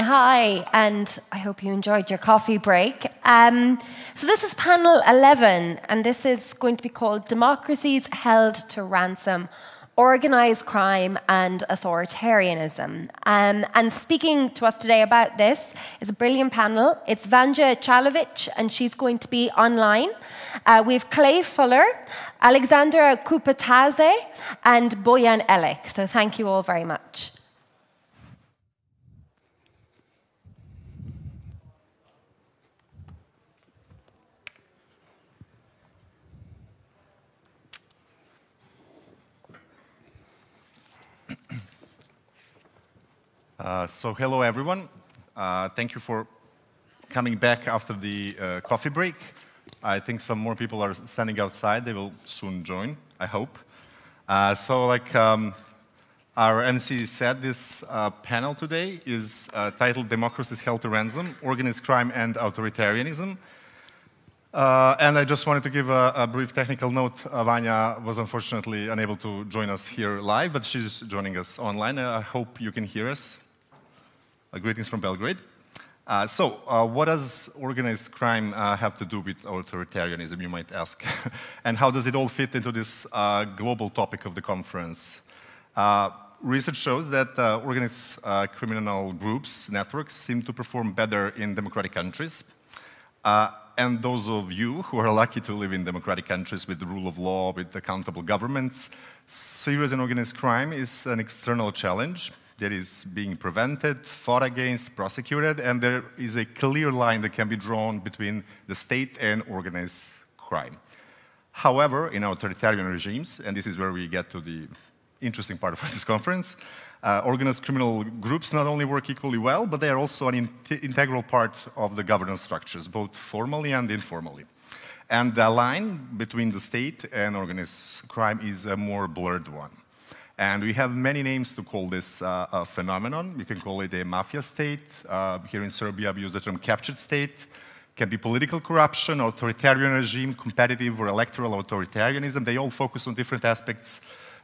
Hi, and I hope you enjoyed your coffee break. So this is panel 11, and this is going to be called Democracies Held to Ransom, Organized Crime and Authoritarianism. And speaking to us today about this is a brilliant panel. It's Vanja Calović, and she's going to be online. We have Clay Fuller, Alexandra Kupatadze, and Bojan Elek. So thank you all very much. So hello, everyone. Thank you for coming back after the coffee break. I think some more people are standing outside. They will soon join, I hope. So like our MC said, this panel today is titled Democracies Held to Ransom, Organized Crime and Authoritarianism. And I just wanted to give a brief technical note. Vanja was unfortunately unable to join us here live, but she's joining us online. I hope you can hear us. Greetings from Belgrade. What does organized crime have to do with authoritarianism, you might ask? And how does it all fit into this global topic of the conference? Research shows that organized criminal groups, networks, seem to perform better in democratic countries. And those of you who are lucky to live in democratic countries with the rule of law, with accountable governments, serious and organized crime is an external challenge that is being prevented, fought against, prosecuted, and there is a clear line that can be drawn between the state and organized crime. However, in authoritarian regimes, and this is where we get to the interesting part of this conference, organized criminal groups not only work equally well, but they are also an integral part of the governance structures, both formally and informally. And the line between the state and organized crime is a more blurred one. And we have many names to call this a phenomenon. You can call it a mafia state. Here in Serbia, we use the term captured state. It can be political corruption, authoritarian regime, competitive or electoral authoritarianism. They all focus on different aspects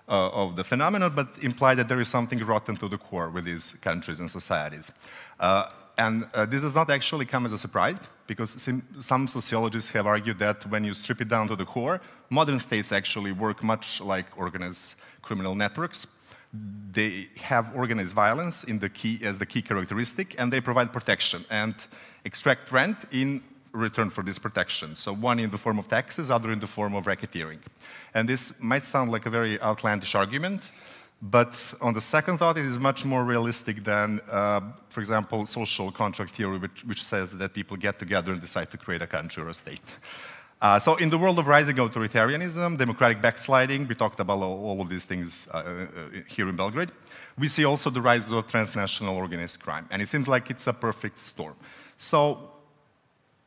of the phenomenon, but imply that there is something rotten to the core with these countries and societies. This does not actually come as a surprise, because some sociologists have argued that when you strip it down to the core, modern states actually work much like organized criminal networks. They have organized violence as the key characteristic, and they provide protection and extract rent in return for this protection. So one in the form of taxes, other in the form of racketeering. And this might sound like a very outlandish argument, but on the second thought, it is much more realistic than, for example, social contract theory, which says that people get together and decide to create a country or a state. So in the world of rising authoritarianism, democratic backsliding, we talked about all of these things here in Belgrade, we see also the rise of transnational organized crime. And it seems like it's a perfect storm. So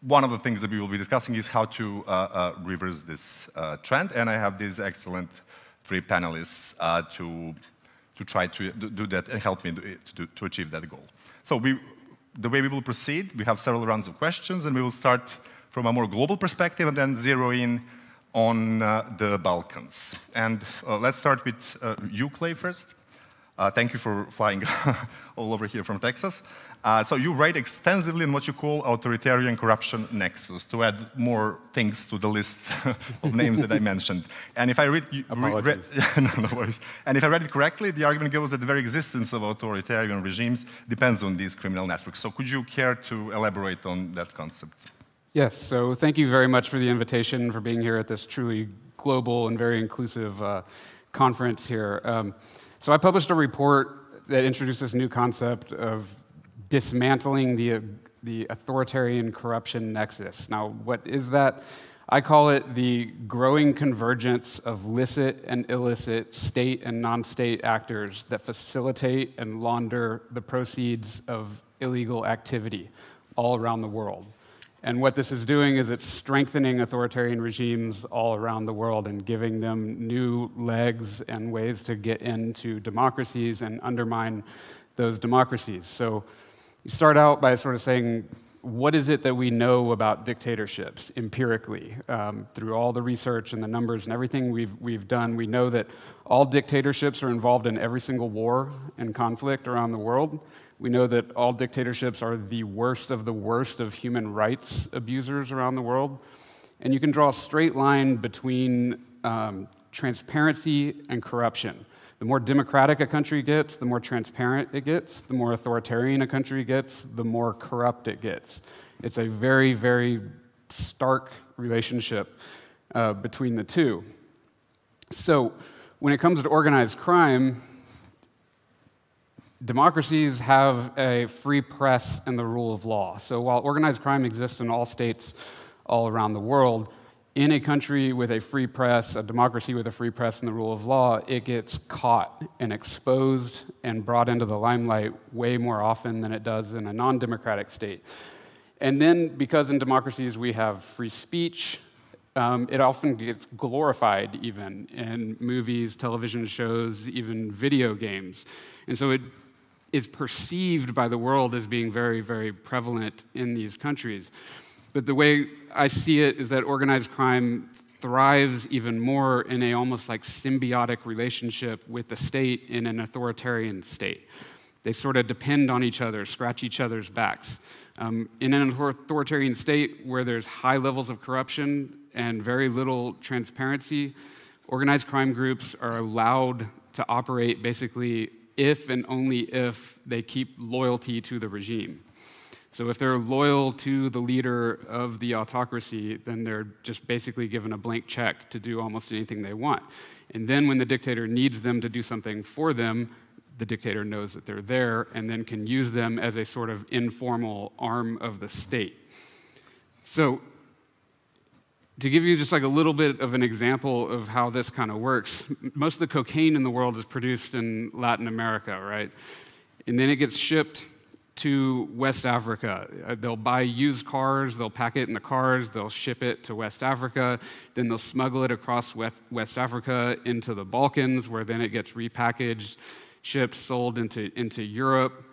one of the things that we will be discussing is how to reverse this trend. And I have these excellent three panelists to try to do that and help me to achieve that goal. So the way we will proceed, we have several rounds of questions, and we will start from a more global perspective and then zero in on the Balkans. And let's start with you, Clay, first. Thank you for flying all over here from Texas. So you write extensively on what you call authoritarian corruption nexus, to add more things to the list of names that I mentioned. And if I read, no worries. And if I read it correctly, the argument goes that the very existence of authoritarian regimes depends on these criminal networks. So could you care to elaborate on that concept? Yes, so thank you very much for the invitation, for being here at this truly global and very inclusive conference here. So I published a report that introduced this new concept of dismantling the authoritarian corruption nexus. Now, what is that? I call it the growing convergence of licit and illicit state and non-state actors that facilitate and launder the proceeds of illegal activity all around the world. And what this is doing is it's strengthening authoritarian regimes all around the world and giving them new legs and ways to get into democracies and undermine those democracies. So you start out by sort of saying, what is it that we know about dictatorships empirically? Through all the research and the numbers and everything we've done, we know that all dictatorships are involved in every single war and conflict around the world. We know that all dictatorships are the worst of human rights abusers around the world. And you can draw a straight line between transparency and corruption. The more democratic a country gets, the more transparent it gets. The more authoritarian a country gets, the more corrupt it gets. It's a very, very stark relationship between the two. So when it comes to organized crime, democracies have a free press and the rule of law. So while organized crime exists in all states all around the world, in a country with a free press, a democracy with a free press and the rule of law, it gets caught and exposed and brought into the limelight way more often than it does in a non-democratic state. And then, because in democracies we have free speech, it often gets glorified even in movies, television shows, even video games. And so it is perceived by the world as being very, very prevalent in these countries. But the way I see it is that organized crime thrives even more in a almost like symbiotic relationship with the state in an authoritarian state. They sort of depend on each other, scratch each other's backs. In an authoritarian state where there's high levels of corruption and very little transparency, organized crime groups are allowed to operate basically if and only if they keep loyalty to the regime. So if they're loyal to the leader of the autocracy, then they're just basically given a blank check to do almost anything they want. And then when the dictator needs them to do something for them, the dictator knows that they're there and then can use them as a sort of informal arm of the state. So to give you just like a little bit of an example of how this kind of works, most of the cocaine in the world is produced in Latin America, right? And then it gets shipped to West Africa. They'll buy used cars, they'll pack it in the cars, they'll ship it to West Africa, then they'll smuggle it across West Africa into the Balkans, where then it gets repackaged, shipped, sold into Europe.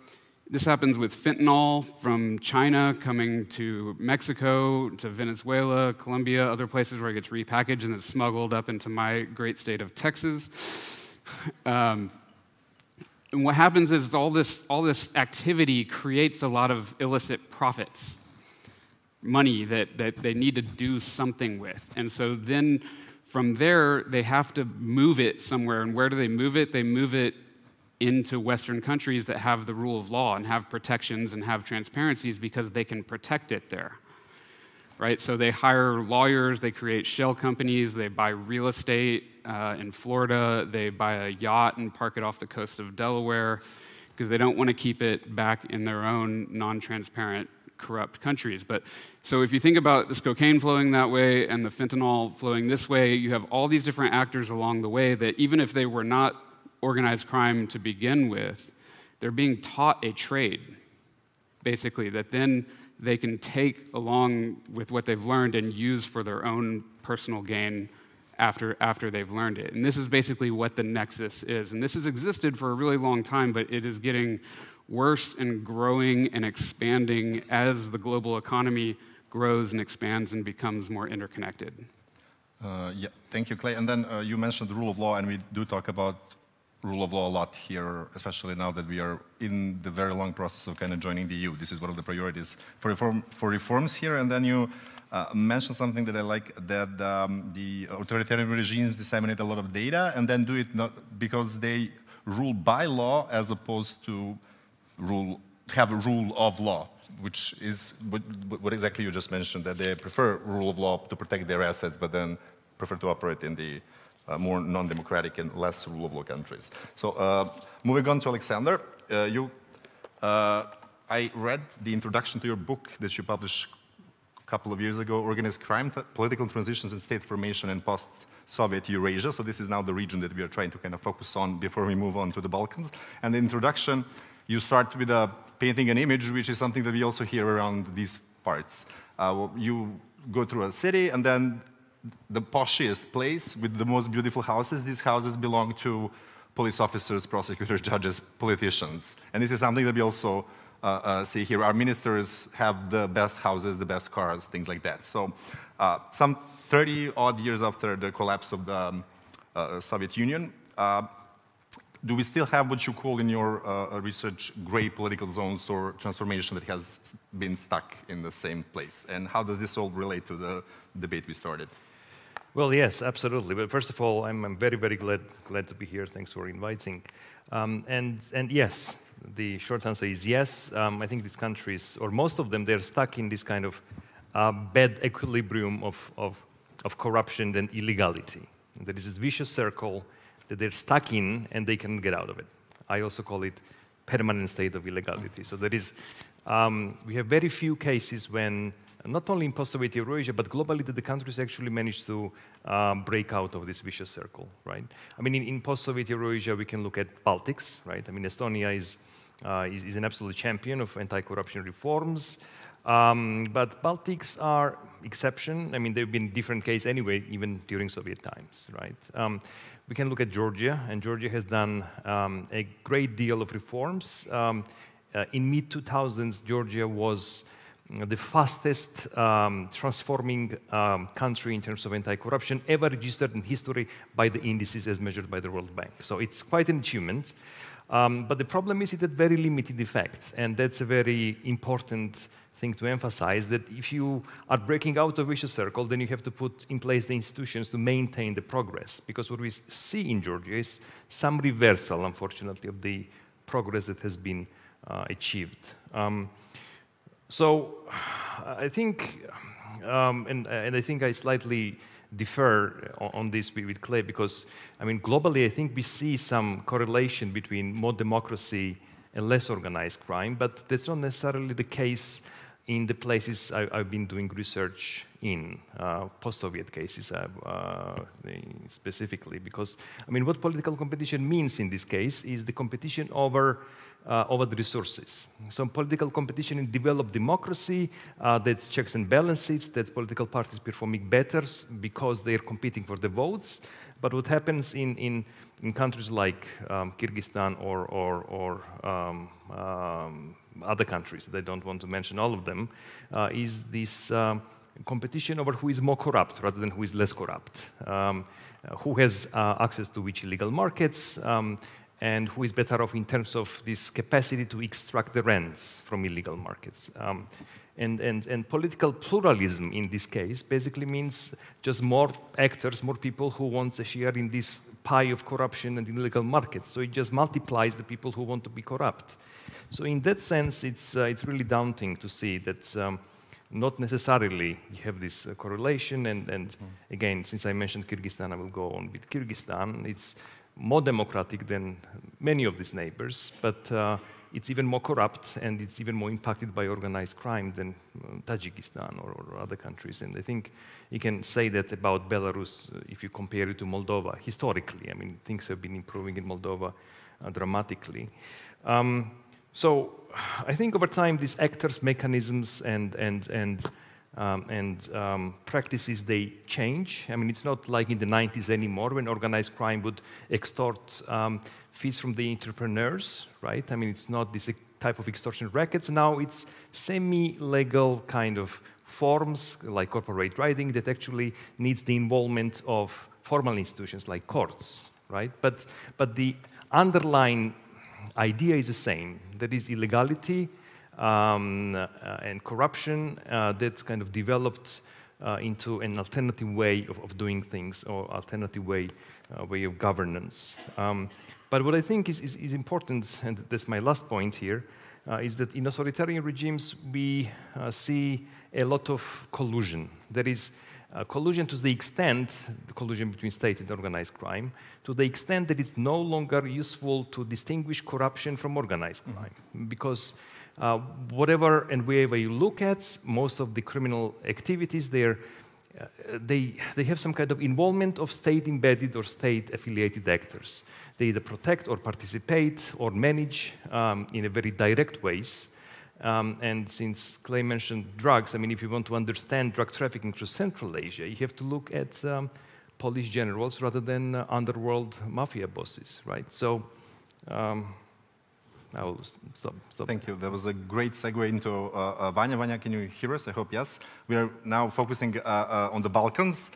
This happens with fentanyl from China coming to Mexico, to Venezuela, Colombia, other places where it gets repackaged and it's smuggled up into my great state of Texas. And what happens is all this activity creates a lot of illicit profits, money that they need to do something with. And so then from there, they have to move it somewhere. And where do they move it? They move it into Western countries that have the rule of law and have protections and have transparencies because they can protect it there. Right? So they hire lawyers, they create shell companies, they buy real estate in Florida, they buy a yacht and park it off the coast of Delaware because they don't want to keep it back in their own non-transparent, corrupt countries. But so if you think about this cocaine flowing that way and the fentanyl flowing this way, you have all these different actors along the way that even if they were not organized crime to begin with, they're being taught a trade, basically, that then they can take along with what they've learned and use for their own personal gain after they've learned it. And this is basically what the nexus is. And this has existed for a really long time, but it is getting worse and growing and expanding as the global economy grows and expands and becomes more interconnected. Yeah, thank you, Clay. And then you mentioned the rule of law, and we do talk about rule of law a lot here, especially now that we are in the very long process of kind of joining the EU. This is one of the priorities for reforms here. And then you mentioned something that I like, that the authoritarian regimes disseminate a lot of data and then do it not because they rule by law as opposed to have a rule of law, which is what exactly you just mentioned, that they prefer rule of law to protect their assets, but then prefer to operate in the more non-democratic and less rule of law countries. So moving on to Alexander, I read the introduction to your book that you published a couple of years ago, Organized Crime, Political Transitions and State Formation in Post-Soviet Eurasia. So this is now the region that we are trying to kind of focus on before we move on to the Balkans. And the introduction, you start with painting an image, which is something that we also hear around these parts. You go through a city, and then the poshiest place with the most beautiful houses, these houses belong to police officers, prosecutors, judges, politicians. And this is something that we also see here. Our ministers have the best houses, the best cars, things like that. So some 30-odd years after the collapse of the Soviet Union, do we still have what you call in your research gray political zones or transformation that has been stuck in the same place? And how does this all relate to the debate we started? Well, yes, absolutely. But first of all, I'm very, very glad to be here. Thanks for inviting. And yes, the short answer is yes. I think these countries, or most of them, they're stuck in this kind of bad equilibrium of corruption and illegality. There is this vicious circle that they're stuck in, and they can't get out of it. I also call it permanent state of illegality. So there is, we have very few cases when, not only in post-Soviet Eurasia, but globally, that the countries actually managed to break out of this vicious circle, right? I mean, in post-Soviet Eurasia, we can look at Baltics, right? I mean, Estonia is an absolute champion of anti-corruption reforms, but Baltics are exception. I mean, they've been different case anyway, even during Soviet times, right? We can look at Georgia, and Georgia has done a great deal of reforms. In mid-2000s, Georgia was the fastest transforming country in terms of anti-corruption ever registered in history by the indices as measured by the World Bank. So it's quite an achievement. But the problem is it had very limited effects, and that's a very important thing to emphasize, that if you are breaking out of a vicious circle, then you have to put in place the institutions to maintain the progress. Because what we see in Georgia is some reversal, unfortunately, of the progress that has been achieved. So I think, and I think I slightly differ on this with Clay, because, I mean, globally, I think we see some correlation between more democracy and less organized crime, but that's not necessarily the case in the places I've been doing research in, post-Soviet cases specifically, because, I mean, what political competition means in this case is the competition over the resources. So political competition in developed democracy, that's checks and balances, that's political parties performing better because they're competing for the votes. But what happens in countries like Kyrgyzstan or other countries, I don't want to mention all of them, is this competition over who is more corrupt rather than who is less corrupt, who has access to which illegal markets, and who is better off in terms of this capacity to extract the rents from illegal markets. And political pluralism in this case basically means just more actors, more people who want a share in this pie of corruption and illegal markets. So it just multiplies the people who want to be corrupt. So in that sense, it's really daunting to see that not necessarily you have this correlation. And again, since I mentioned Kyrgyzstan, I will go on with Kyrgyzstan. It's more democratic than many of these neighbors, but it's even more corrupt, and it's even more impacted by organized crime than Tajikistan or other countries. And I think you can say that about Belarus if you compare it to Moldova historically. I mean, things have been improving in Moldova dramatically. So I think over time, these actors, mechanisms, and practices, they change. I mean, it's not like in the 90s anymore when organized crime would extort fees from the entrepreneurs, right? I mean, it's not this type of extortion rackets. Now it's semi-legal kind of forms like corporate writing that actually needs the involvement of formal institutions like courts, right? But the underlying idea is the same. That is illegality and corruption that's kind of developed into an alternative way of doing things, or alternative way of governance. But what I think is important, and that's my last point here, is that in authoritarian regimes we see a lot of collusion. There is Collusion to the extent, the collusion between state and organized crime, to the extent that it's no longer useful to distinguish corruption from organized crime. Because whatever and wherever you look at, most of the criminal activities there, they have some kind of involvement of state-embedded or state-affiliated actors. They either protect or participate or manage in a very direct ways. And since Clay mentioned drugs, I mean, if you want to understand drug trafficking through Central Asia, you have to look at police generals rather than underworld mafia bosses, right? So I will stop. Thank you. That was a great segue into Vanja. Vanja, can you hear us? I hope yes. We are now focusing on the Balkans.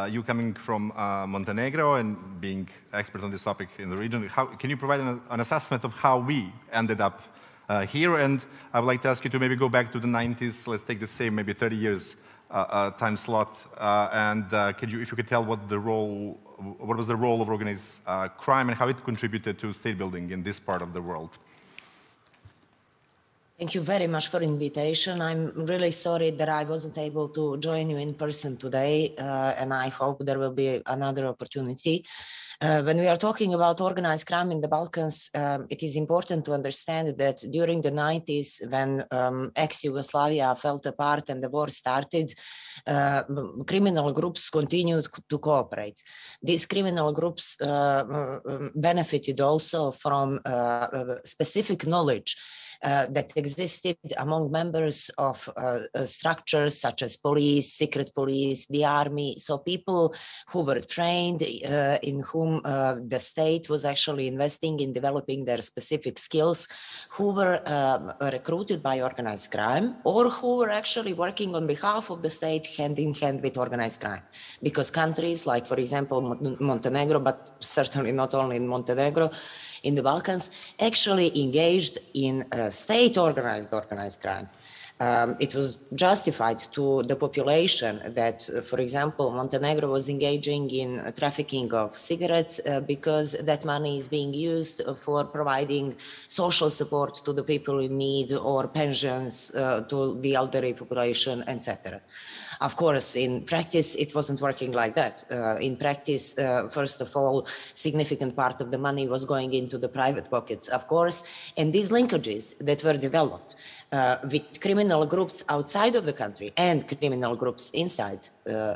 You coming from Montenegro and being expert on this topic in the region, can you provide an assessment of how we ended up here? And I would like to ask you to maybe go back to the 90s. Let's take the same, maybe 30 years time slot. If you could tell what was the role of organized crime and how it contributed to state building in this part of the world? Thank you very much for the invitation. I'm really sorry that I wasn't able to join you in person today, and I hope there will be another opportunity. When we are talking about organized crime in the Balkans, it is important to understand that during the 90s, when ex-Yugoslavia fell apart and the war started, criminal groups continued to cooperate. These criminal groups benefited also from specific knowledge that existed among members of structures such as police, secret police, the army. So people who were trained, in whom the state was actually investing in developing their specific skills, who were recruited by organized crime, or who were actually working on behalf of the state hand in hand with organized crime. Because countries like, for example, Montenegro, but certainly not only in Montenegro, in the Balkans, actually engaged in state-organized organized crime. It was justified to the population that, for example, Montenegro was engaging in trafficking of cigarettes because that money is being used for providing social support to the people in need or pensions to the elderly population, etc. Of course, in practice, it wasn't working like that. In practice, first of all, significant part of the money was going into the private pockets, of course, and these linkages that were developed with criminal groups outside of the country and criminal groups inside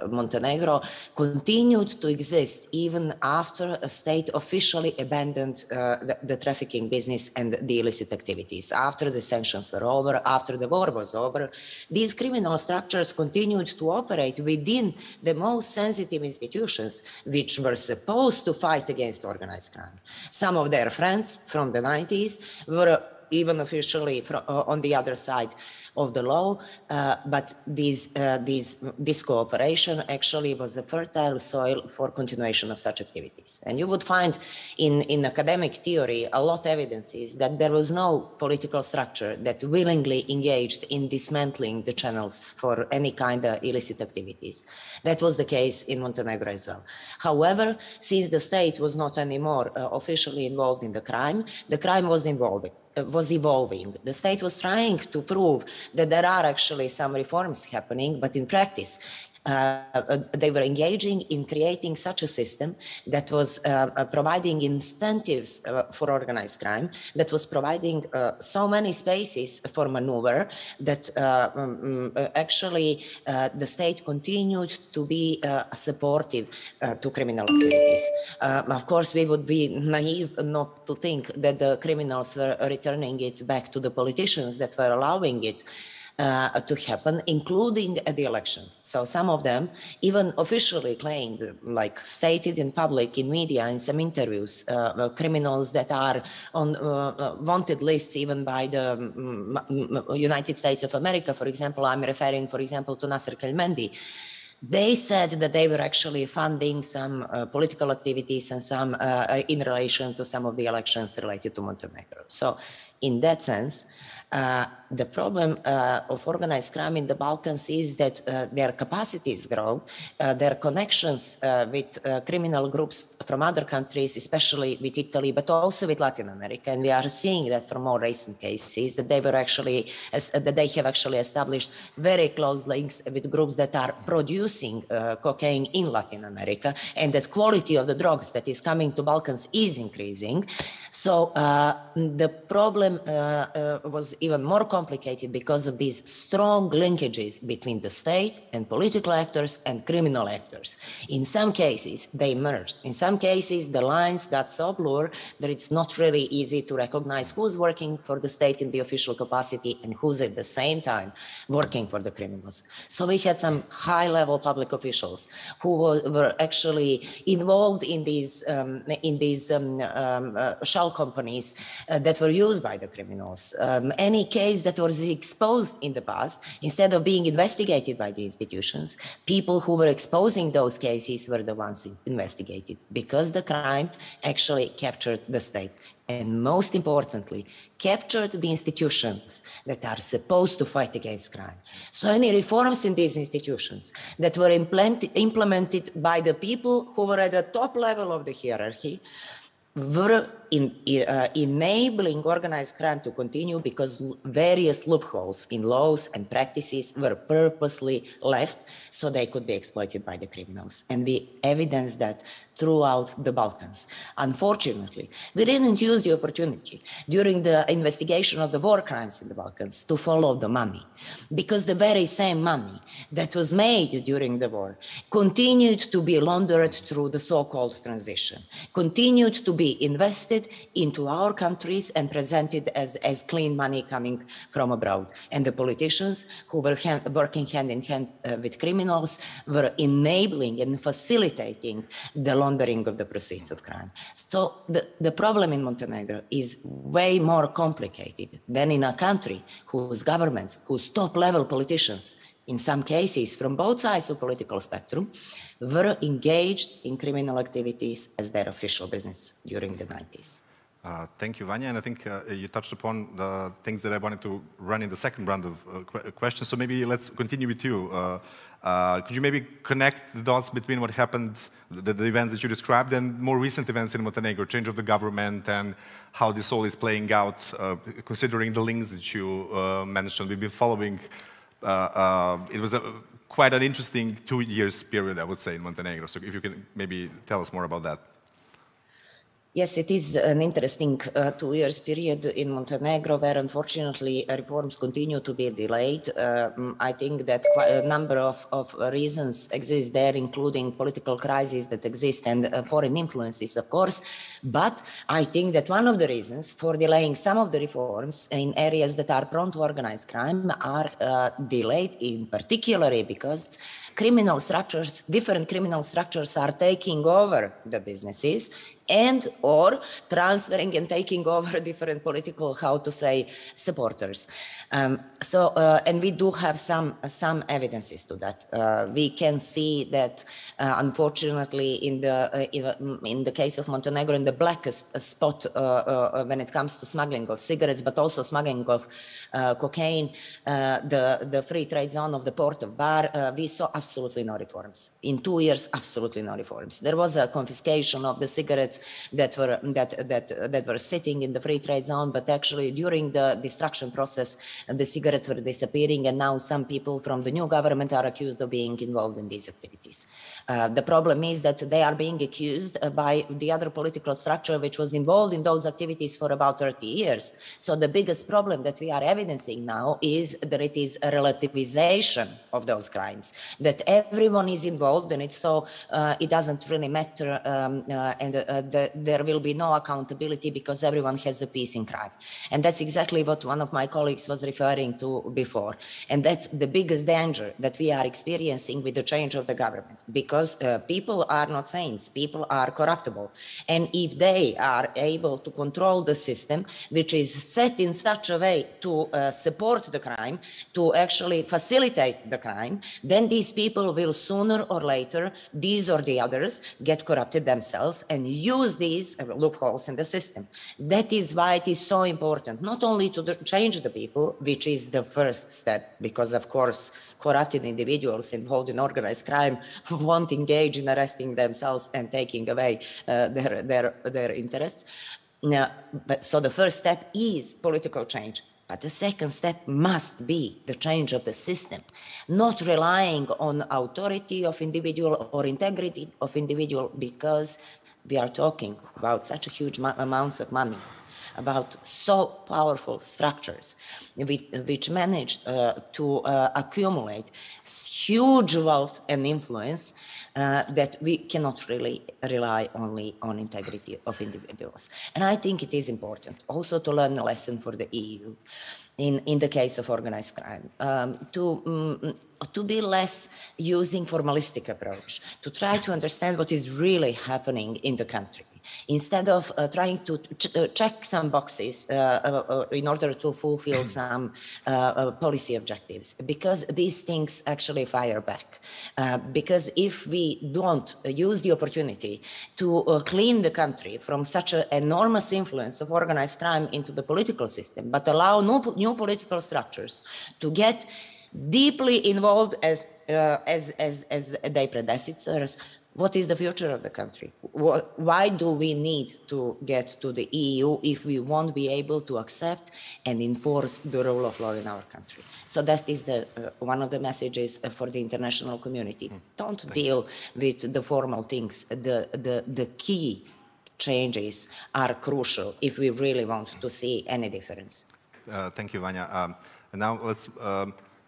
Montenegro continued to exist even after a state officially abandoned the trafficking business and the illicit activities. After the sanctions were over, after the war was over, these criminal structures continued to operate within the most sensitive institutions which were supposed to fight against organized crime. Some of their friends from the 90s were even officially on the other side of the law, but this cooperation actually was a fertile soil for continuation of such activities. And you would find in academic theory a lot of evidences that there was no political structure that willingly engaged in dismantling the channels for any kind of illicit activities. That was the case in Montenegro as well. However, since the state was not anymore officially involved in the crime was evolving. The state was trying to prove that there are actually some reforms happening, but in practice, they were engaging in creating such a system that was providing incentives for organized crime, that was providing so many spaces for maneuver that actually the state continued to be supportive to criminal activities. Of course, we would be naive not to think that the criminals were returning it back to the politicians that were allowing it to happen, including at the elections. So some of them even officially claimed, like stated in public, in media, in some interviews, criminals that are on wanted lists even by the United States of America, for example. I'm referring, for example, to Nasser Kelmendi. They said that they were actually funding some political activities and some in relation to some of the elections related to Montenegro. So in that sense, The problem of organized crime in the Balkans is that their capacities grow, their connections with criminal groups from other countries, especially with Italy, but also with Latin America. And we are seeing that from more recent cases that they have actually established very close links with groups that are producing cocaine in Latin America, and that quality of the drugs that is coming to Balkans is increasing. So the problem was even more complicated because of these strong linkages between the state and political actors and criminal actors. In some cases, they merged. In some cases, the lines got so blurred that it's not really easy to recognize who's working for the state in the official capacity and who's at the same time working for the criminals. So we had some high-level public officials who were actually involved in these shell companies that were used by the criminals. Any case that was exposed in the past, instead of being investigated by the institutions, people who were exposing those cases were the ones investigated, because the crime actually captured the state. And most importantly, captured the institutions that are supposed to fight against crime. So any reforms in these institutions that were implemented by the people who were at the top level of the hierarchy were enabling organized crime to continue, because various loopholes in laws and practices were purposely left so they could be exploited by the criminals. And we evidence that throughout the Balkans. Unfortunately, we didn't use the opportunity during the investigation of the war crimes in the Balkans to follow the money, because the very same money that was made during the war continued to be laundered through the so-called transition, continued to be invested into our countries and presented as clean money coming from abroad. And the politicians who were working hand in hand with criminals were enabling and facilitating the laundering of the proceeds of crime. So the problem in Montenegro is way more complicated than in a country whose governments, whose top-level politicians, in some cases from both sides of the political spectrum, were engaged in criminal activities as their official business during the 90s. Thank you, Vanja. And I think you touched upon the things that I wanted to run in the second round of questions. So maybe let's continue with you. Could you maybe connect the dots between what happened, the events that you described, and more recent events in Montenegro, change of the government, and how this all is playing out, considering the links that you mentioned? We've been following. It was quite an interesting 2 years period, I would say, in Montenegro. So if you can maybe tell us more about that. Yes, it is an interesting 2 years period in Montenegro, where unfortunately reforms continue to be delayed. I think that a number of reasons exist there, including political crises that exist and foreign influences, of course. But I think that one of the reasons for delaying some of the reforms in areas that are prone to organized crime are delayed in particular because criminal structures, different criminal structures are taking over the businesses and or transferring and taking over different political, supporters. And we do have some evidences to that. We can see that, unfortunately, in the case of Montenegro, in the blackest spot when it comes to smuggling of cigarettes, but also smuggling of cocaine, the free trade zone of the port of Bar, we saw absolutely no reforms. In 2 years, absolutely no reforms. There was a confiscation of the cigarettes that were sitting in the free trade zone, but actually during the destruction process, the cigarettes were disappearing, and now some people from the new government are accused of being involved in these activities. The problem is that they are being accused by the other political structure which was involved in those activities for about 30 years. So the biggest problem that we are evidencing now is that it is a relativization of those crimes, that everyone is involved in it, so it doesn't really matter, and there will be no accountability because everyone has a piece in crime. And that's exactly what one of my colleagues was referring to before. And that's the biggest danger that we are experiencing with the change of the government, because people are not saints, people are corruptible. And if they are able to control the system, which is set in such a way to support the crime, to actually facilitate the crime, then these people will sooner or later, these or the others, get corrupted themselves and use these loopholes in the system. That is why it is so important, not only to change the people, which is the first step, because of course corrupted individuals involved in organized crime won't engage in arresting themselves and taking away their interests. So the first step is political change. But the second step must be the change of the system, not relying on authority of individual or integrity of individual, because we are talking about such a huge amounts of money, about so powerful structures which managed to accumulate huge wealth and influence that we cannot really rely only on integrity of individuals. And I think it is important also to learn a lesson for the EU in the case of organized crime, to be less using formalistic approach, to try to understand what is really happening in the country, instead of trying to check some boxes in order to fulfill some policy objectives, because these things actually fire back. Because if we don't use the opportunity to clean the country from such an enormous influence of organized crime into the political system, but allow new political structures to get deeply involved as their predecessors, what is the future of the country? Why do we need to get to the EU if we won't be able to accept and enforce the rule of law in our country? So that is one of the messages for the international community. Don't deal with the formal things. The key changes are crucial if we really want to see any difference. Thank you, Vanja. And now let's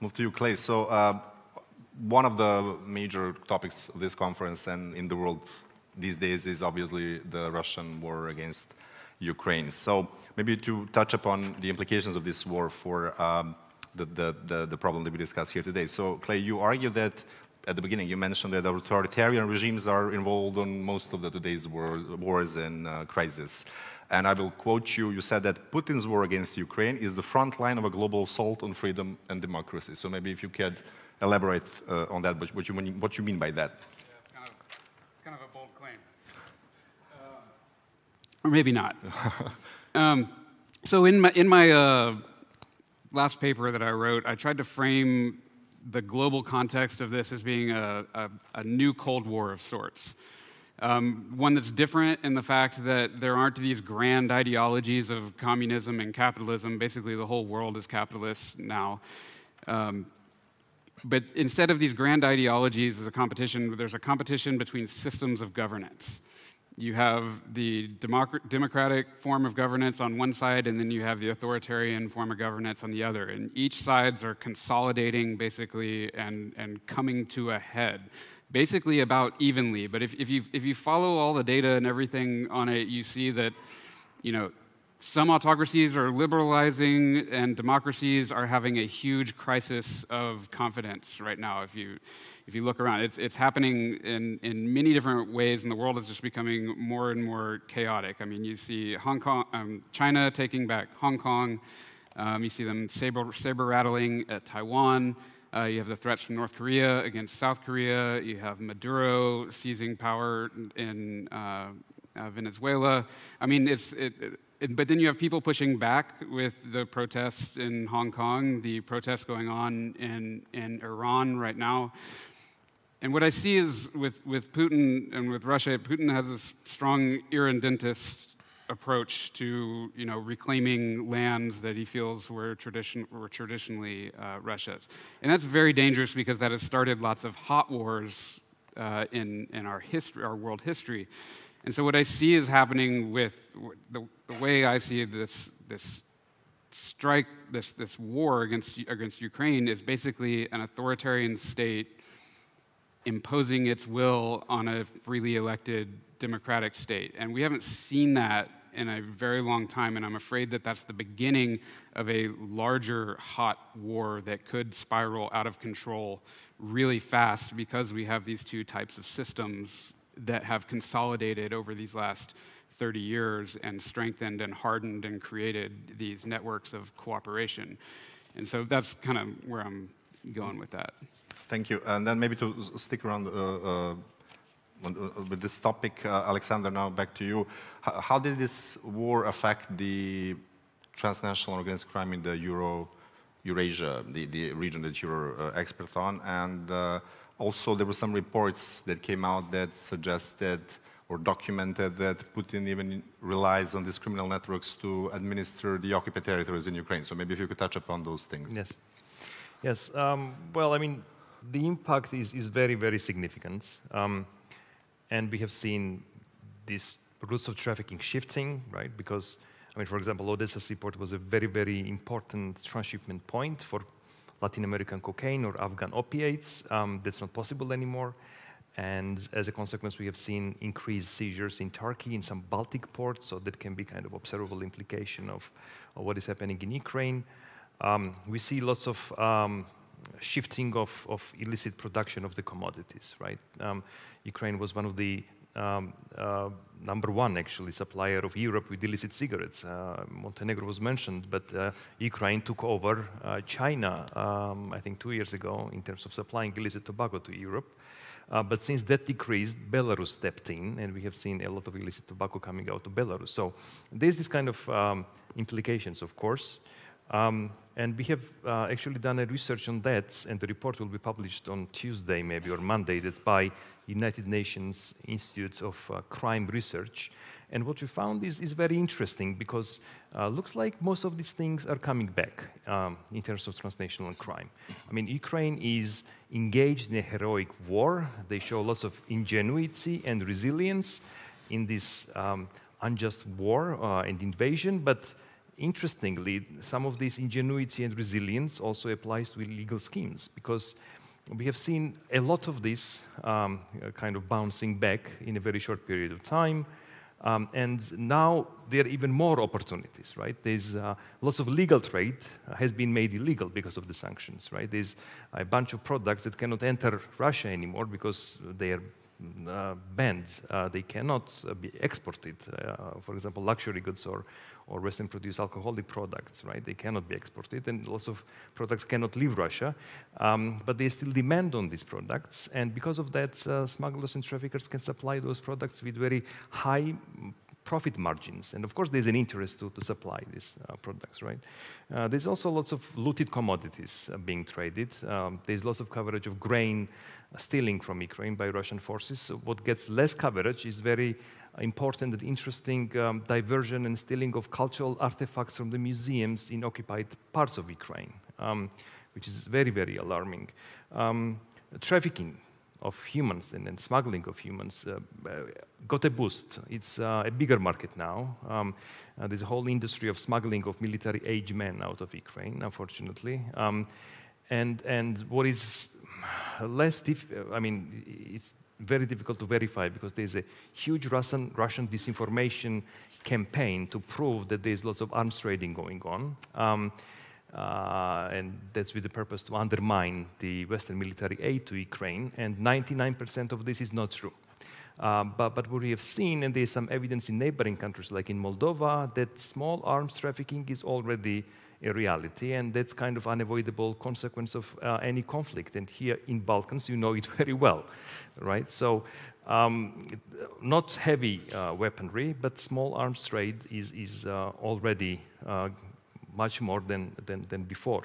move to you, Clay. So one of the major topics of this conference and in the world these days is obviously the Russian war against Ukraine. So maybe to touch upon the implications of this war for the problem that we discussed here today. So Clay, you argue that at the beginning you mentioned that authoritarian regimes are involved on most of today's wars and crises. And I will quote you, you said that Putin's war against Ukraine is the front line of a global assault on freedom and democracy. So maybe if you could elaborate on that, what you mean by that. Yeah, it's kind of a bold claim. Or maybe not. So in my last paper that I wrote, I tried to frame the global context of this as being a new Cold War of sorts. One that's different in the fact that there aren't these grand ideologies of communism and capitalism. Basically, the whole world is capitalist now. But instead of these grand ideologies, there's a competition between systems of governance. You have the democratic form of governance on one side, and then you have the authoritarian form of governance on the other. And each sides are consolidating, basically, and coming to a head, basically about evenly. But if you follow all the data and everything on it, you see that, some autocracies are liberalizing and democracies are having a huge crisis of confidence right now. If you look around, it's happening in many different ways, and the world is just becoming more and more chaotic. I mean, you see China taking back Hong Kong. You see them saber rattling at Taiwan. You have the threats from North Korea against South Korea. You have Maduro seizing power in Venezuela. I mean, but then you have people pushing back with the protests in Hong Kong, the protests going on in Iran right now. And what I see is with Putin and with Russia, Putin has this strong irredentist approach to reclaiming lands that he feels were traditionally Russia's. And that's very dangerous because that has started lots of hot wars in our world history. And so what I see is happening with the way I see this war against Ukraine is basically an authoritarian state imposing its will on a freely elected democratic state. And we haven't seen that in a very long time, and I'm afraid that that's the beginning of a larger hot war that could spiral out of control really fast because we have these two types of systems that have consolidated over these last 30 years and strengthened and hardened and created these networks of cooperation. And so that's kind of where I'm going with that. Thank you. And then maybe to stick around with this topic. Alexander, now back to you. How did this war affect the transnational organized crime in the Eurasia, the region that you're expert on? And also there were some reports that came out that suggested or documented that Putin even relies on these criminal networks to administer the occupied territories in Ukraine. So maybe if you could touch upon those things. Yes. Yes. Well, I mean, the impact is very, very significant. And we have seen these routes of trafficking shifting, right? Because, I mean, for example, Odessa seaport was a very, very important transshipment point for Latin American cocaine or Afghan opiates. That's not possible anymore. And as a consequence, we have seen increased seizures in Turkey, in some Baltic ports, so that can be kind of observable implication of what is happening in Ukraine. We see lots of shifting of illicit production of the commodities, right? Ukraine was one of the #1, actually, supplier of Europe with illicit cigarettes. Montenegro was mentioned, but Ukraine took over China, I think 2 years ago, in terms of supplying illicit tobacco to Europe. But since that decreased, Belarus stepped in, and we have seen a lot of illicit tobacco coming out of Belarus. So there's this kind of implications, of course. And we have actually done a research on that, and the report will be published on Tuesday, maybe, or Monday. That's by United Nations Institute of Crime Research. And what we found is very interesting, because looks like most of these things are coming back in terms of transnational crime. I mean, Ukraine is engaged in a heroic war. They show lots of ingenuity and resilience in this unjust war and invasion, but interestingly, some of this ingenuity and resilience also applies to illegal schemes, because we have seen a lot of this kind of bouncing back in a very short period of time. And now there are even more opportunities, right? There's lots of legal trade has been made illegal because of the sanctions, right? There's a bunch of products that cannot enter Russia anymore because they are banned. They cannot be exported. For example, luxury goods or Western-produced alcoholic products, right? They cannot be exported, and lots of products cannot leave Russia. But there's still demand on these products, and because of that, smugglers and traffickers can supply those products with very high profit margins. And of course, there's an interest to supply these products, right? There's also lots of looted commodities being traded. There's lots of coverage of grain stealing from Ukraine by Russian forces. So what gets less coverage is very important and interesting diversion and stealing of cultural artifacts from the museums in occupied parts of Ukraine, which is very, very alarming. Trafficking of humans and smuggling of humans got a boost. It's a bigger market now. There's a whole industry of smuggling of military-age men out of Ukraine, unfortunately. And what is less, I mean, it's very difficult to verify because there's a huge Russian disinformation campaign to prove that there's lots of arms trading going on. And that's with the purpose to undermine the Western military aid to Ukraine, and 99% of this is not true. But what we have seen, and there's some evidence in neighboring countries like in Moldova, that small arms trafficking is already a reality, and that's kind of unavoidable consequence of any conflict. And here in Balkans, you know it very well, right? So not heavy weaponry, but small arms trade is already much more than before.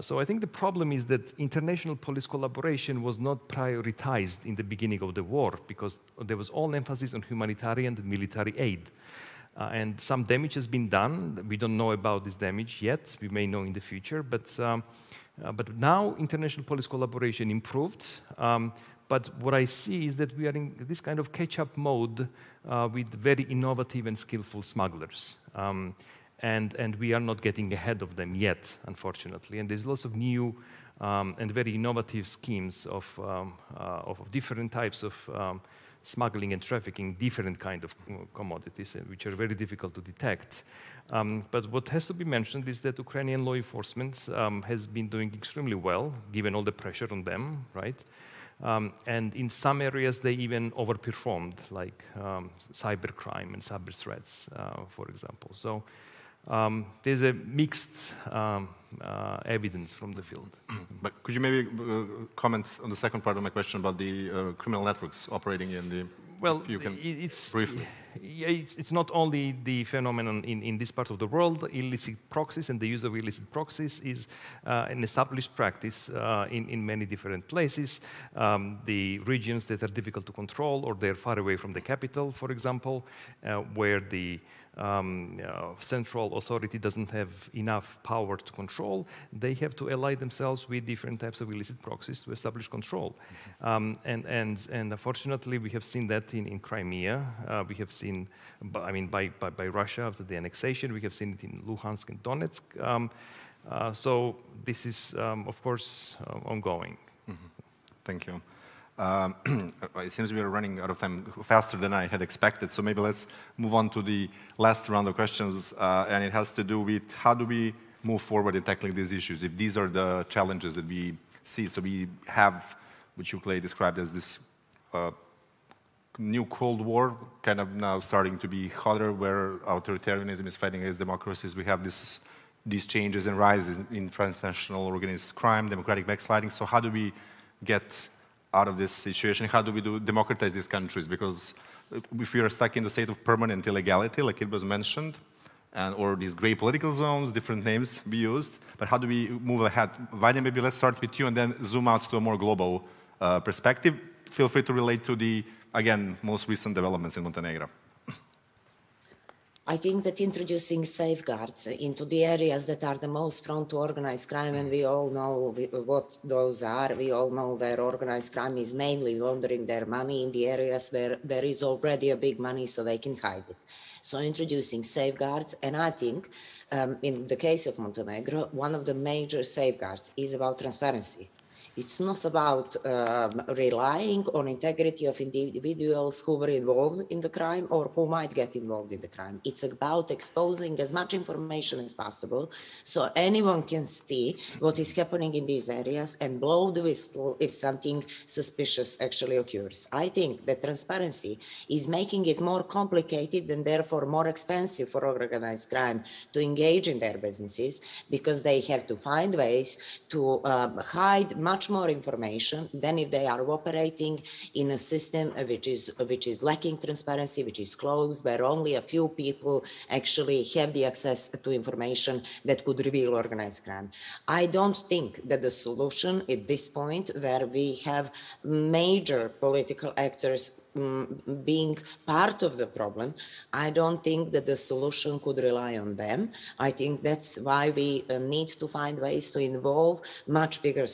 So I think the problem is that international police collaboration was not prioritized in the beginning of the war because there was all emphasis on humanitarian and military aid. And some damage has been done. We don't know about this damage yet. We may know in the future. But now international police collaboration improved. But what I see is that we are in this kind of catch-up mode with very innovative and skillful smugglers. And we are not getting ahead of them yet, unfortunately. And there's lots of new and very innovative schemes of different types of smuggling and trafficking, different kind of commodities, which are very difficult to detect. But what has to be mentioned is that Ukrainian law enforcement has been doing extremely well, given all the pressure on them, right? And in some areas, they even overperformed, like cybercrime and cyber threats, for example. So there's a mixed evidence from the field. But could you maybe comment on the second part of my question about the criminal networks operating in the... Well, it's briefly. It's not only the phenomenon in this part of the world. Illicit proxies and the use of illicit proxies is an established practice in many different places. The regions that are difficult to control or they're far away from the capital, for example, where the central authority doesn't have enough power to control, they have to ally themselves with different types of illicit proxies to establish control. And unfortunately, we have seen that in Crimea. We have seen, by Russia after the annexation. We have seen it in Luhansk and Donetsk. So this is, of course, ongoing. Mm-hmm. Thank you. It seems we are running out of time faster than I had expected, so maybe let's move on to the last round of questions, and it has to do with how do we move forward in tackling these issues, if these are the challenges that we see. So we have, which you, Clay, described as this new Cold War, kind of now starting to be hotter, where authoritarianism is fighting against democracies. We have these changes and rises in transnational organized crime, democratic backsliding. So how do we get out of this situation? How do we democratize these countries? Because if we are stuck in the state of permanent illegality, like it was mentioned, or these gray political zones, different names be used, but how do we move ahead? Vanja, maybe let's start with you and then zoom out to a more global perspective. Feel free to relate to the, again, most recent developments in Montenegro. I think that introducing safeguards into the areas that are the most prone to organized crime, and we all know what those are, we all know where organized crime is mainly laundering their money, in the areas where there is already a big money so they can hide it. So introducing safeguards, and I think in the case of Montenegro, one of the major safeguards is about transparency. It's not about relying on integrity of individuals who were involved in the crime or who might get involved in the crime. It's about exposing as much information as possible so anyone can see what is happening in these areas and blow the whistle if something suspicious actually occurs. I think that transparency is making it more complicated and therefore more expensive for organized crime to engage in their businesses, because they have to find ways to hide much more information than if they are operating in a system which is lacking transparency, which is closed, where only a few people actually have the access to information that could reveal organized crime. I don't think that the solution at this point, where we have major political actors being part of the problem, I don't think that the solution could rely on them. I think that's why we need to find ways to involve much bigger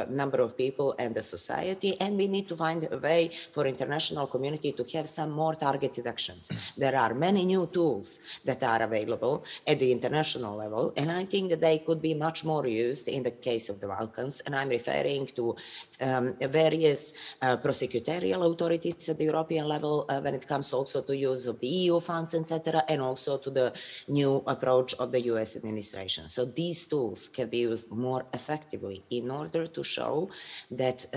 number of people and the society, and we need to find a way for international community to have some more targeted actions. There are many new tools that are available at the international level, and I think that they could be much more used in the case of the Balkans, and I'm referring to various prosecutorial authorities at the European level when it comes also to use of the EU funds, etc., and also to the new approach of the US administration. So these tools can be used more effectively in order to show that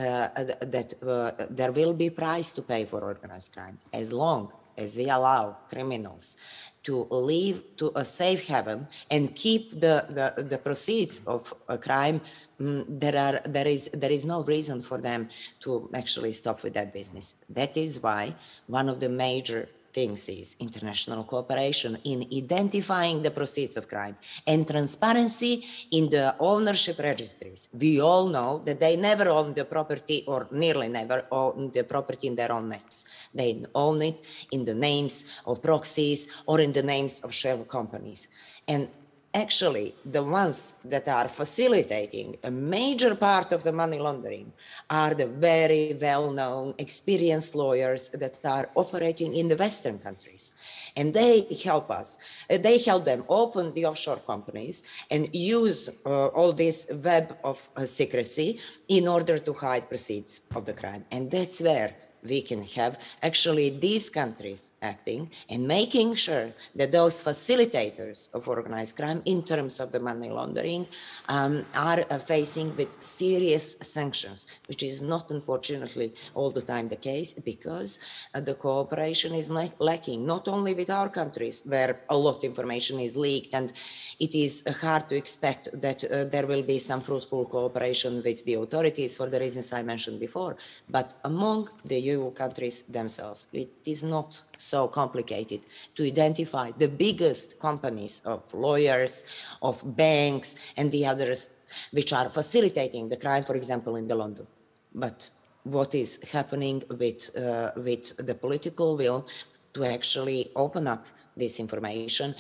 there will be price to pay for organized crime, as long as we allow criminals to live to a safe haven and keep the proceeds of a crime. There is no reason for them to actually stop with that business. That is why one of the major things is international cooperation in identifying the proceeds of crime and transparency in the ownership registries. We all know that they never own the property, or nearly never own the property in their own names. They own it in the names of proxies or in the names of shell companies. And actually, the ones that are facilitating a major part of the money laundering are the very well-known, experienced lawyers that are operating in the Western countries. And they help us. They help them open the offshore companies and use all this web of secrecy in order to hide proceeds of the crime. And that's where we can have actually these countries acting and making sure that those facilitators of organized crime in terms of the money laundering are facing with serious sanctions, which is not unfortunately all the time the case, because the cooperation is lacking, not only with our countries where a lot of information is leaked and it is hard to expect that there will be some fruitful cooperation with the authorities for the reasons I mentioned before, but among the EU countries themselves. It is not so complicated to identify the biggest companies of lawyers, of banks, and the others which are facilitating the crime, for example, in London. But what is happening with the political will to actually open up this information,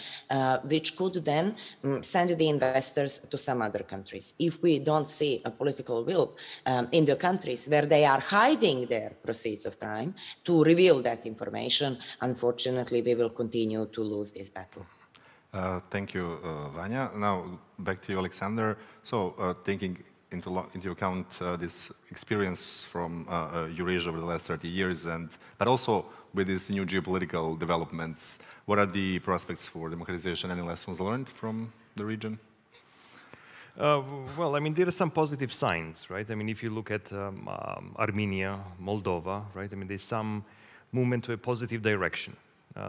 which could then send the investors to some other countries. If we don't see a political will in the countries where they are hiding their proceeds of crime to reveal that information, unfortunately, we will continue to lose this battle. Thank you, Vanja. Now, back to you, Alexander. So, taking into account this experience from Eurasia over the last 30 years, but also with these new geopolitical developments, what are the prospects for democratization? Any lessons learned from the region? Well, I mean, there are some positive signs, right? I mean, if you look at Armenia, Moldova, right? I mean, there's some movement to a positive direction.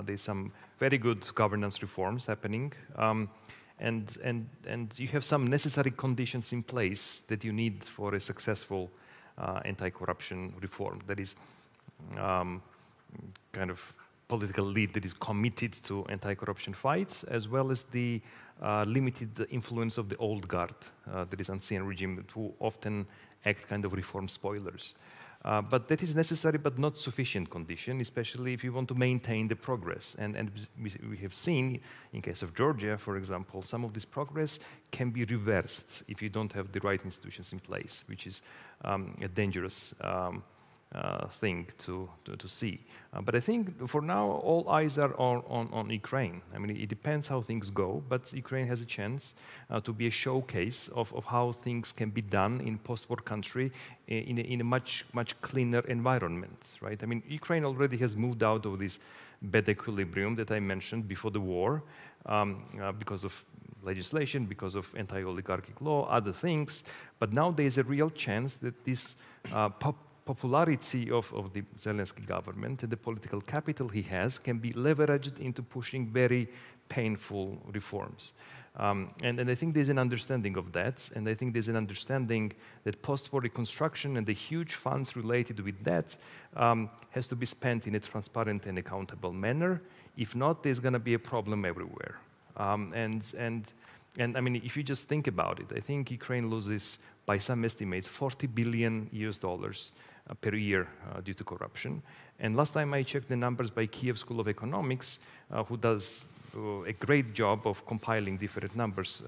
There's some very good governance reforms happening. And you have some necessary conditions in place that you need for a successful anti-corruption reform. That is kind of political lead that is committed to anti-corruption fights, as well as the limited influence of the old guard, that is ancien regime, who often act kind of reform spoilers. But that is necessary but not sufficient condition, especially if you want to maintain the progress. And we have seen, in case of Georgia, for example, some of this progress can be reversed if you don't have the right institutions in place, which is a dangerous thing to see. But I think for now, all eyes are on Ukraine. I mean, it depends how things go, but Ukraine has a chance to be a showcase of how things can be done in post-war country in a much cleaner environment, right? I mean, Ukraine already has moved out of this bad equilibrium that I mentioned before the war because of legislation, because of anti-oligarchic law, other things. But now there is a real chance that this popularity of the Zelensky government and the political capital he has can be leveraged into pushing very painful reforms. And I think there's an understanding of that, and I think there's an understanding that post-war reconstruction and the huge funds related with that has to be spent in a transparent and accountable manner. If not, there's going to be a problem everywhere. And I mean, if you just think about it, I think Ukraine loses, by some estimates, $40 billion per year due to corruption. And last time I checked the numbers by Kiev School of Economics, who does a great job of compiling different numbers,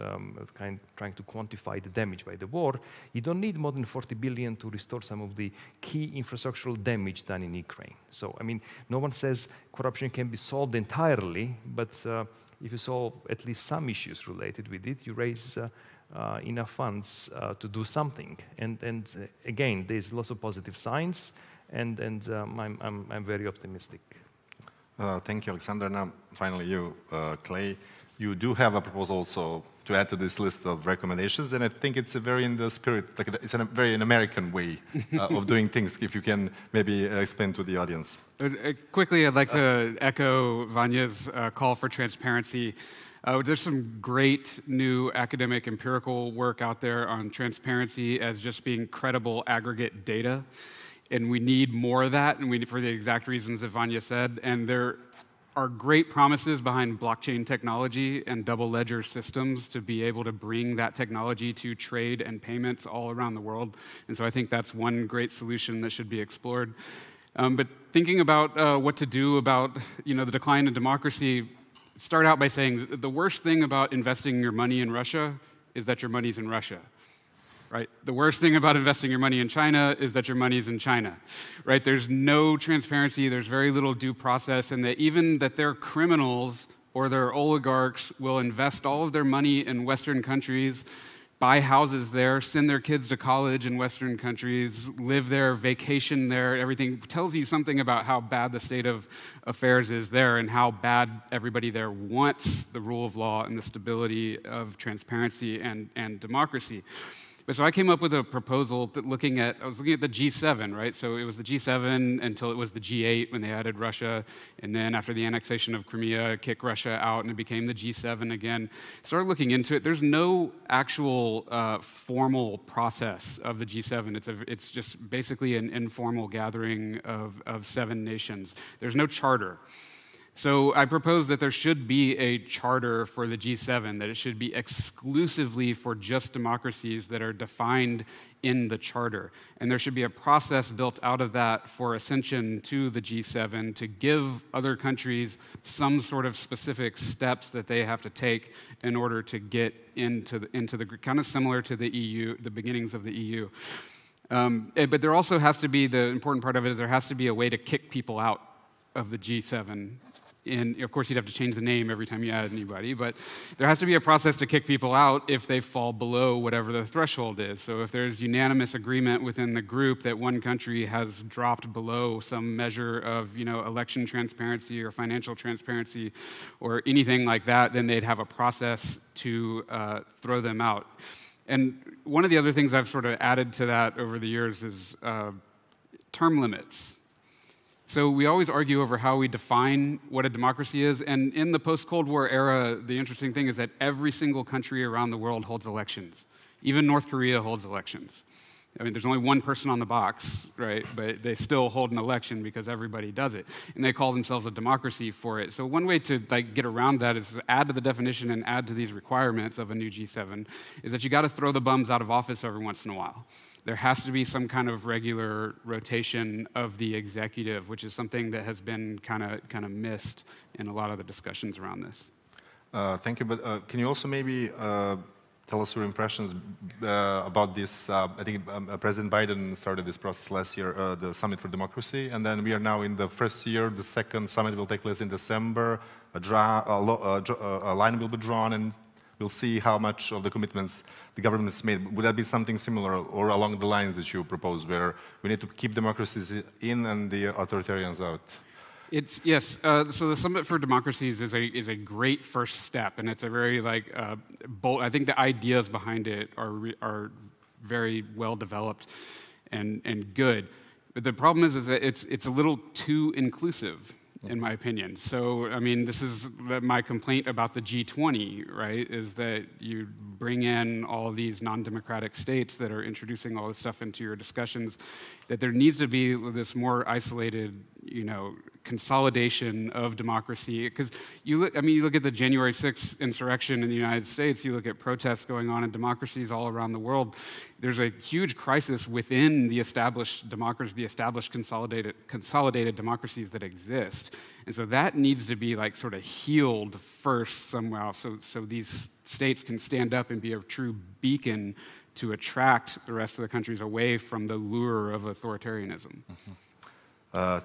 trying to quantify the damage by the war, you don't need more than 40 billion to restore some of the key infrastructural damage done in Ukraine. So, I mean, no one says corruption can be solved entirely, but if you solve at least some issues related with it, you raise enough funds to do something. And again, there's lots of positive signs, and I'm very optimistic. Thank you, Alexander. Now, finally, you, Clay. You do have a proposal also to add to this list of recommendations, and I think it's a very in the spirit, like it's a very an American way of doing things. If you can maybe explain to the audience. Quickly, I'd like to echo Vanja's call for transparency. There's some great new academic empirical work out there on transparency as just being credible aggregate data. And we need more of that, and for the exact reasons that Vanja said. And there are great promises behind blockchain technology and double ledger systems to be able to bring that technology to trade and payments all around the world. And so I think that's one great solution that should be explored. But thinking about what to do about the decline in democracy, start out by saying the worst thing about investing your money in Russia is that your money's in Russia. Right? The worst thing about investing your money in China is that your money's in China. Right? There's no transparency, there's very little due process, and that even that their criminals or their oligarchs will invest all of their money in Western countries buy houses there, send their kids to college in Western countries, live there, vacation there, everything tells you something about how bad the state of affairs is there and how bad everybody there wants the rule of law and the stability of transparency and democracy. But so I came up with a proposal that I was looking at the G7, right? So it was the G7 until it was the G8 when they added Russia, and then after the annexation of Crimea, kick Russia out, and it became the G7 again. Started looking into it. There's no actual formal process of the G7. It's just basically an informal gathering of 7 nations. There's no charter. So I propose that there should be a charter for the G7, that it should be exclusively for just democracies that are defined in the charter. And there should be a process built out of that for ascension to the G7 to give other countries some sort of specific steps that they have to take in order to get into the kind of similar to the EU, the beginnings of the EU. But there also has to be, the important part of it is there has to be a way to kick people out of the G7. And of course, you'd have to change the name every time you add anybody, but there has to be a process to kick people out if they fall below whatever the threshold is. So if there's unanimous agreement within the group that one country has dropped below some measure of, election transparency or financial transparency or anything like that, then they'd have a process to throw them out. And one of the other things I've sort of added to that over the years is term limits. So we always argue over how we define what a democracy is, and in the post-Cold War era, the interesting thing is that every single country around the world holds elections. Even North Korea holds elections. I mean, there's only one person on the box, right? But they still hold an election because everybody does it. And they call themselves a democracy for it. So one way to get around that is to add to the definition and add to these requirements of a new G7 is that you got to throw the bums out of office every once in a while. There has to be some kind of regular rotation of the executive, which is something that has been kind of missed in a lot of the discussions around this. Thank you. But can you also maybe tell us your impressions about this? I think President Biden started this process last year, the Summit for Democracy, and then we are now in the first year. The second summit will take place in December. A line will be drawn, and we'll see how much of the commitments the government has made. Would that be something similar or along the lines that you propose, where we need to keep democracies in and the authoritarians out? Yes. So the Summit for Democracies is a great first step, and it's a very bold. I think the ideas behind it are very well developed and good. But the problem is that it's a little too inclusive, in my opinion. So, I mean, this is my complaint about the G20, right, is that you bring in all these non-democratic states that are introducing all this stuff into your discussions, that there needs to be this more isolated, consolidation of democracy. Because you look at the January 6th insurrection in the United States, you look at protests going on in democracies all around the world, there's a huge crisis within the established democracy, the established consolidated democracies that exist. And so that needs to be sort of healed first somehow, so these states can stand up and be a true beacon to attract the rest of the countries away from the lure of authoritarianism. Mm-hmm.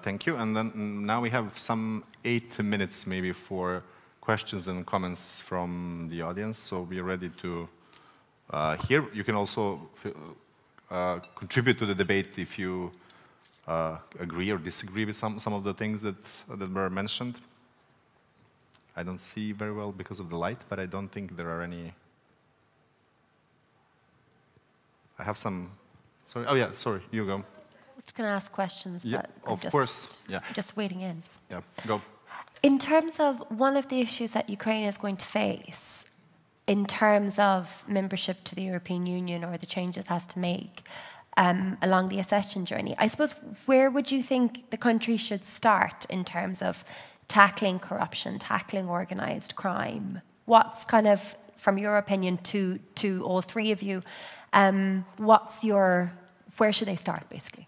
Thank you. And then now we have some 8 minutes maybe for questions and comments from the audience. So we are ready to hear. You can also contribute to the debate if you agree or disagree with some of the things that were mentioned. I don't see very well because of the light, but I don't think there are any. I have some. Sorry. Oh yeah. Sorry. You go. I was going to ask questions, yeah, but of course. Yeah. Just waiting in. Yeah. Go. In terms of one of the issues that Ukraine is going to face, in terms of membership to the European Union or the changes it has to make along the accession journey, I suppose, where would you think the country should start in terms of tackling corruption, tackling organised crime? What's kind of, from your opinion, to all three of you, where should they start, basically?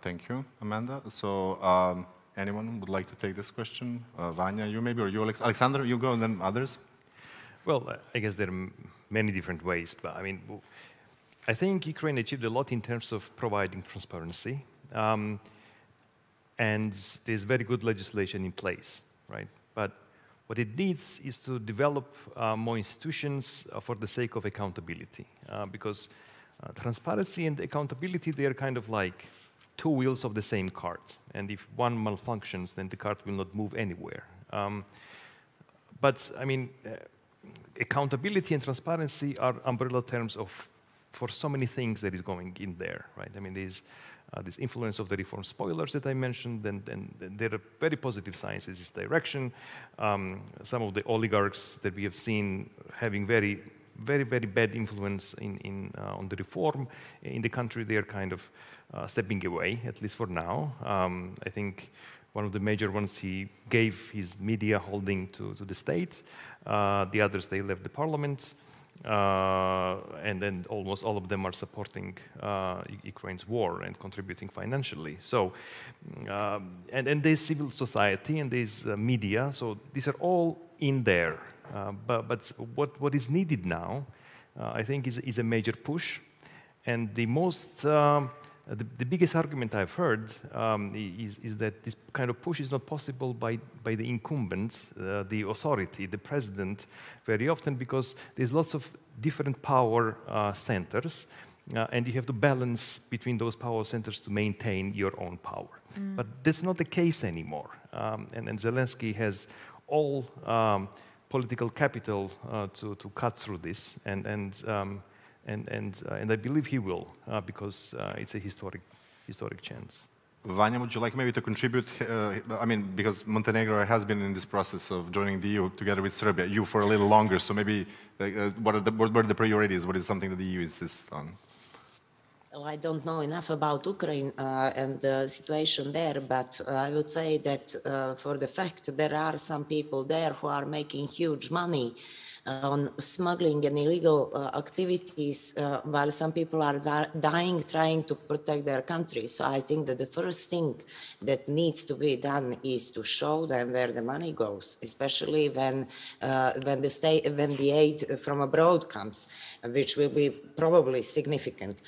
Thank you, Amanda. So anyone would like to take this question? Vanja, you maybe, or you, Alexander, you go, and then others? Well, I guess there are many different ways, but I mean, I think Ukraine achieved a lot in terms of providing transparency, and there's very good legislation in place, right? But What it needs is to develop more institutions for the sake of accountability, because transparency and accountability, they are kind of like two wheels of the same cart. And if one malfunctions, then the cart will not move anywhere. But I mean, accountability and transparency are umbrella terms for so many things that is going in there, right? I mean, there's this influence of the reform spoilers that I mentioned, and there are very positive signs in this direction. Some of the oligarchs that we have seen having very bad influence on the reform in the country, they are kind of stepping away, at least for now. I think one of the major ones, he gave his media holding to the state. The others, they left the parliament. And then almost all of them are supporting Ukraine's war and contributing financially. So, and there's civil society and there's media. So these are all in there. But what is needed now, I think, is a major push. And the most the biggest argument I've heard is that this kind of push is not possible by the incumbents, the authority, the president, very often, because there's lots of different power centers, and you have to balance between those power centers to maintain your own power. But that's not the case anymore. And Zelensky has all political capital to cut through this, and I believe he will, because it's a historic chance. Vanja, would you like maybe to contribute? I mean, because Montenegro has been in this process of joining the EU together with Serbia, you for a little longer, so maybe what are the priorities? What is something that the EU insists on? Well, I don't know enough about Ukraine and the situation there, but I would say that for the fact there are some people there who are making huge money on smuggling and illegal activities, while some people are dying trying to protect their country. So I think that the first thing that needs to be done is to show them where the money goes, especially when the aid from abroad comes, which will be probably significant.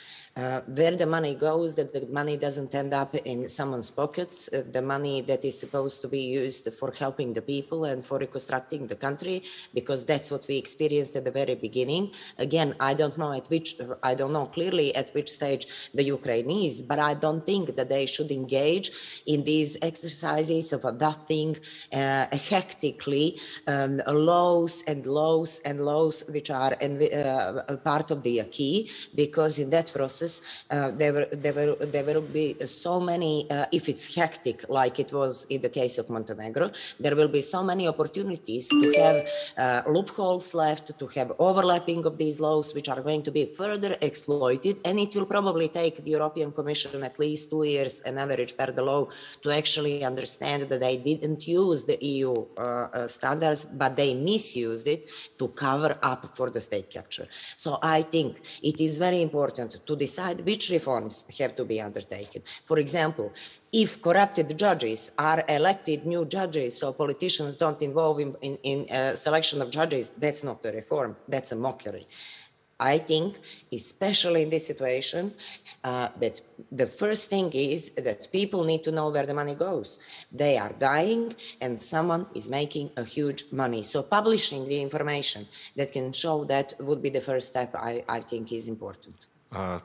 Where the money goes, that the money doesn't end up in someone's pockets, the money that is supposed to be used for helping the people and for reconstructing the country, because that's what we experienced at the very beginning. Again, I don't know clearly at which stage the Ukraine is, but I don't think that they should engage in these exercises of adopting hectically laws, which are part of the acquis, because in that process there will be so many, if it's hectic like it was in the case of Montenegro, there will be so many opportunities to have loopholes left, to have overlapping of these laws, which are going to be further exploited, and it will probably take the European Commission at least 2 years on average per the law to actually understand that they didn't use the EU standards, but they misused it to cover up for the state capture. So I think it is very important to decide which reforms have to be undertaken. For example, if corrupted judges are elected new judges, so politicians don't involve in selection of judges, that's not a reform, that's a mockery. I think, especially in this situation, that the first thing is that people need to know where the money goes. They are dying and someone is making a huge money. So publishing the information that can show that would be the first step, I think is important.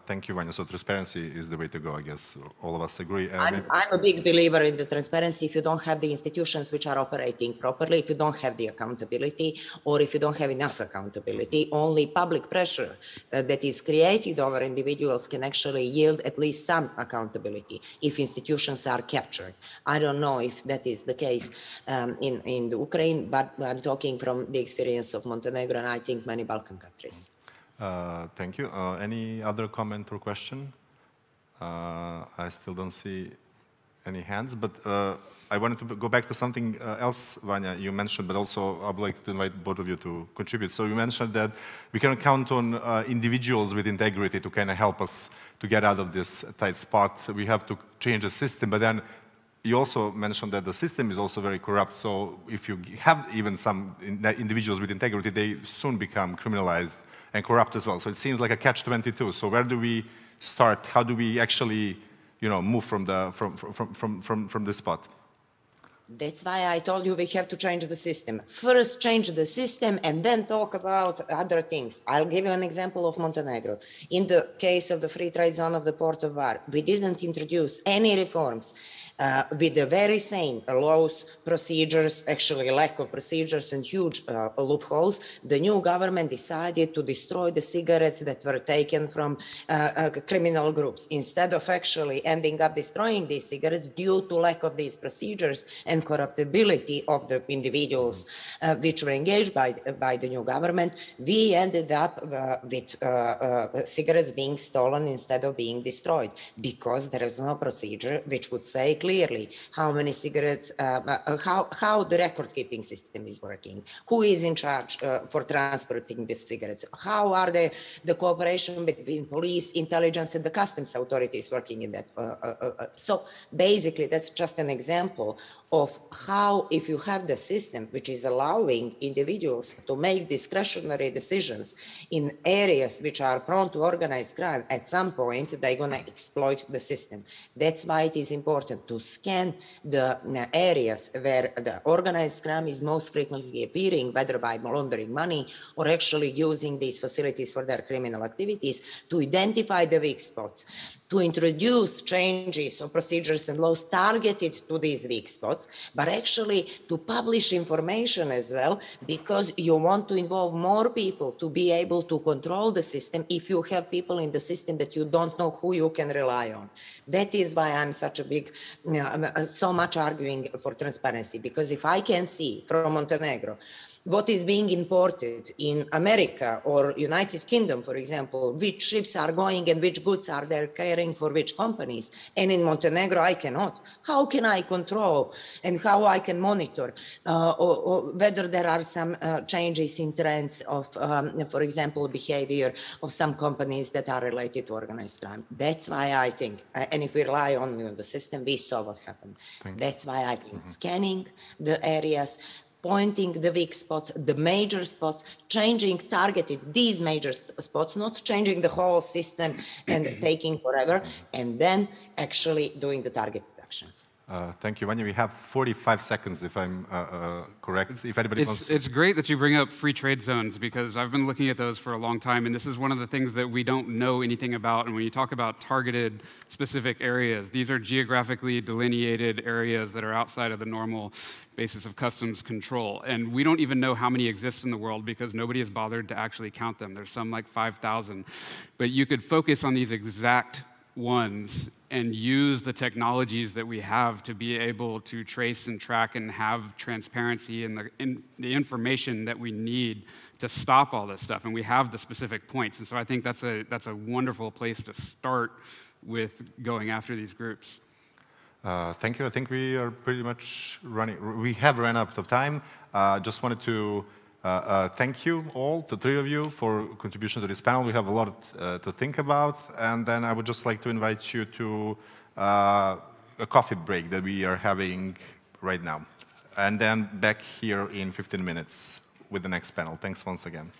Thank you, Vanja. So transparency is the way to go, I guess. All of us agree. I'm a big believer in the transparency. If you don't have the institutions which are operating properly, if you don't have the accountability, or if you don't have enough accountability, only public pressure that is created over individuals can actually yield at least some accountability if institutions are captured. I don't know if that is the case in the Ukraine, but I'm talking from the experience of Montenegro and I think many Balkan countries. Thank you. Any other comment or question? I still don't see any hands, but I wanted to go back to something else, Vanja, you mentioned, but also I would like to invite both of you to contribute. So you mentioned that we can count on individuals with integrity to kind of help us to get out of this tight spot. We have to change the system, but then you also mentioned that the system is also very corrupt. So if you have even some individuals with integrity, they soon become criminalized and corrupt as well. So it seems like a catch-22. So where do we start? How do we actually, move from this spot? That's why I told you we have to change the system. First change the system and then talk about other things. I'll give you an example of Montenegro. In the case of the free trade zone of the Port of Var, we didn't introduce any reforms. With the very same laws, procedures, actually lack of procedures and huge loopholes, the new government decided to destroy the cigarettes that were taken from criminal groups, instead of actually ending up destroying these cigarettes due to lack of these procedures and corruptibility of the individuals which were engaged by the new government. We ended up with cigarettes being stolen instead of being destroyed, because there is no procedure which would say clearly how many cigarettes, how the record-keeping system is working, who is in charge for transporting the cigarettes, how are the cooperation between police, intelligence, and the customs authorities working in that. So basically, that's just an example of how, if you have the system which is allowing individuals to make discretionary decisions in areas which are prone to organized crime, at some point they're going to exploit the system. That's why it is important to scan the areas where the organized crime is most frequently appearing, whether by laundering money or actually using these facilities for their criminal activities, to identify the weak spots, to introduce changes or procedures and laws targeted to these weak spots, but actually to publish information as well, because you want to involve more people to be able to control the system if you have people in the system that you don't know who you can rely on. That is why I'm such a big, so much arguing for transparency, because if I can see from Montenegro what is being imported in America or United Kingdom, for example, which ships are going and which goods are there carrying for which companies, and in Montenegro I cannot. How can I control and how I can monitor or whether there are some changes in trends of, for example, behavior of some companies that are related to organized crime? That's why I think, and if we rely only on the system, we saw what happened. That's why I think scanning the areas, pointing the weak spots, the major spots, changing, targeted these major spots, not changing the whole system and taking forever, and then actually doing the targeted actions. Thank you, Vanja. We have 45 seconds, if I'm correct. If anybody wants... It's great that you bring up free trade zones, because I've been looking at those for a long time, and this is one of the things that we don't know anything about. And when you talk about targeted specific areas, these are geographically delineated areas that are outside of the normal basis of customs control. And we don't even know how many exist in the world because nobody has bothered to actually count them. There's some like 5,000. But you could focus on these exact ones and use the technologies that we have to be able to trace and track and have transparency and the information that we need to stop all this stuff. And we have the specific points. And so I think that's a wonderful place to start with going after these groups. Thank you. I think we are pretty much running. We have run out of time. Just wanted to thank you all, the three of you, for contribution to this panel. We have a lot to think about. And then I would just like to invite you to a coffee break that we are having right now. And then back here in 15 minutes with the next panel. Thanks once again.